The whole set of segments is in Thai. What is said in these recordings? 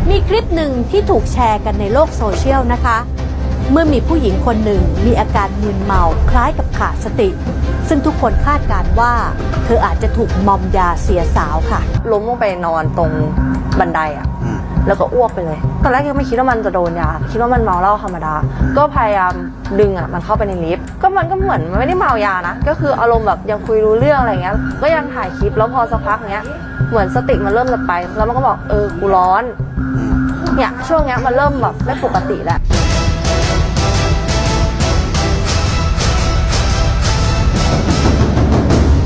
มีคลิปหนึ่งที่ถูกแชร์กันในโลกโซเชียลนะคะ เมื่อมีผู้หญิงคนหนึ่งมีอาการมึนเมาคล้ายกับขาดสติ ซึ่งทุกคนคาดการณ์ว่าเธออาจจะถูกมอมยาเสียสาวค่ะล้มลงไปนอนตรงบันไดอ่ะแล้วก็อ้วกไปเลยตอนแรกยังไม่คิดว่ามันจะโดนยาคิดว่ามันเมาเหล้าธรรมดาก็พยายามดึงมันเข้าไปในลิฟต์ก็มันก็เหมือนมันไม่ได้เมายานะก็คืออารมณ์แบบยังคุยรู้เรื่องอะไรเงี้ยก็ยังถ่ายคลิปแล้วพอสักพักเนี้ยเหมือนสติมันเริ่มจะไปแล้วมันก็บอกกูร้อนเนี่ยช่วงเนี้ยมันเริ่มแบบไม่ปกติแล้ว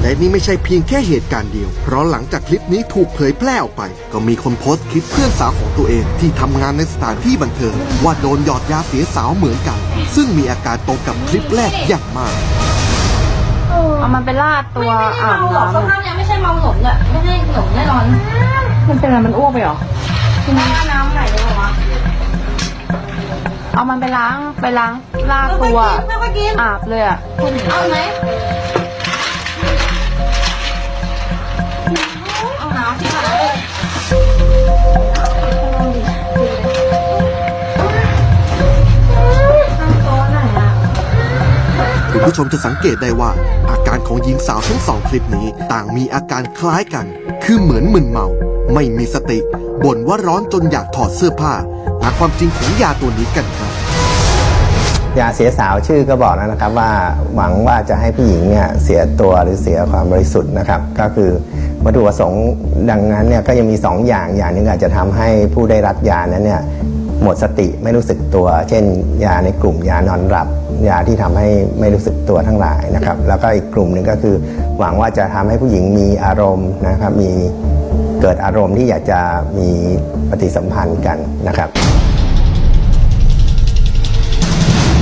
และนี่ไม่ใช่เพียงแค่เหตุการณ์เดียวเพราะหลังจากคลิปนี้ถูกเผยแพร่ออกไปก็มีคนโพสต์คลิปเพื่อนสาวของตัวเองที่ทำงานในสถานที่บันเทิงว่าโดนหยอดยาเสียสาวเหมือนกันซึ่งมีอาการตรงกับคลิปแรกอย่างมากเอามันไปลาดตัวอาบน้ำสภาพยังไม่ใช่เมาหนมเนี่ยไม่ใช่หนมแน่นอนมันเป็นอะไรมันอ้วกไปหรอน้ำไหลเลยเหรอวะเอามันไปล้างลาดตัวอาบเลยอ่ะเอาไหมเอาน้ำสิค่ะคุณผู้ชมจะสังเกตได้ว่าอาการของหญิงสาวทั้งสองคลิปนี้ต่างมีอาการคล้ายกันคือเหมือนมึนเมาไม่มีสติบ่นว่าร้อนจนอยากถอดเสื้อผ้าหาความจริงของยาตัวนี้กันครับยาเสียสาวชื่อก็บอกแล้วนะครับว่าหวังว่าจะให้ผู้หญิงเนี่ยเสียตัวหรือเสียความบริสุทธิ์นะครับก็คือวัตถุประสงค์ดังนั้นเนี่ยก็ยังมี2อย่างหนึ่งอาจจะทำให้ผู้ได้รับยานั้นเนี่ยหมดสติไม่รู้สึกตัวเช่นยาในกลุ่มยานอนหลับยาที่ทำให้ไม่รู้สึกตัวทั้งหลายนะครับแล้วก็อีกกลุ่มหนึ่งก็คือหวังว่าจะทำให้ผู้หญิงมีอารมณ์นะครับมีเกิดอารมณ์ที่อยากจะมีปฏิสัมพันธ์กันนะครับ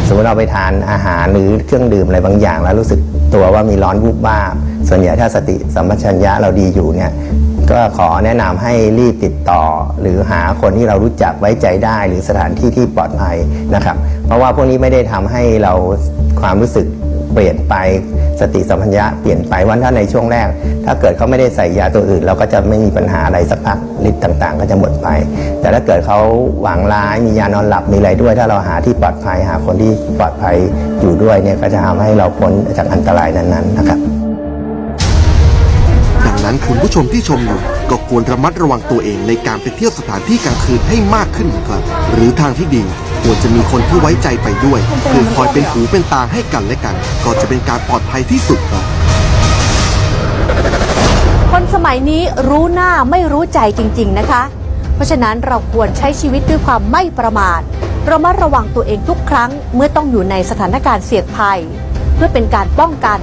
สมมติเราไปทานอาหารหรือเครื่องดื่มอะไรบางอย่างแล้วรู้สึกตัวว่ามีร้อนวูบวาบส่วนใหญ่ถ้าสติสัมปชัญญะเราดีอยู่เนี่ยก็ขอแนะนำให้รีบติดต่อหรือหาคนที่เรารู้จักไว้ใจได้หรือสถานที่ที่ปลอดภัยนะครับเพราะว่าพวกนี้ไม่ได้ทำให้เราความรู้สึกเปลี่ยนไปสติสัมปชัญญะเปลี่ยนไปวันถ้าในช่วงแรกถ้าเกิดเขาไม่ได้ใส่ยาตัวอื่นเราก็จะไม่มีปัญหาอะไรสักพักฤทธิ์ต่างๆก็จะหมดไปแต่ถ้าเกิดเขาหวังร้ายมียานอนหลับมีอะไรด้วยถ้าเราหาที่ปลอดภัยหาคนที่ปลอดภัยอยู่ด้วยเนี่ยก็จะทำให้เราพ้นจากอันตรายนั้นๆนะครับดังนั้นคุณผู้ชมที่ชมอยู่ก็ควรระมัดระวังตัวเองในการไปเที่ยวสถานที่กลางคืนให้มากขึ้นนะครับหรือทางที่ดีควรจะมีคนที่ไว้ใจไปด้วยเพื่อคอยเป็นหูเป็นตาให้กันและกันก็จะเป็นการปลอดภัยที่สุดครับคนสมัยนี้รู้หน้าไม่รู้ใจจริงๆนะคะเพราะฉะนั้นเราควรใช้ชีวิตด้วยความไม่ประมาทระมัดระวังตัวเองทุกครั้งเมื่อต้องอยู่ในสถานการณ์เสี่ยงภัยเพื่อเป็นการป้องกัน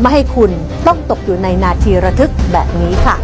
ไม่ให้คุณต้องตกอยู่ในนาทีระทึกแบบนี้ค่ะ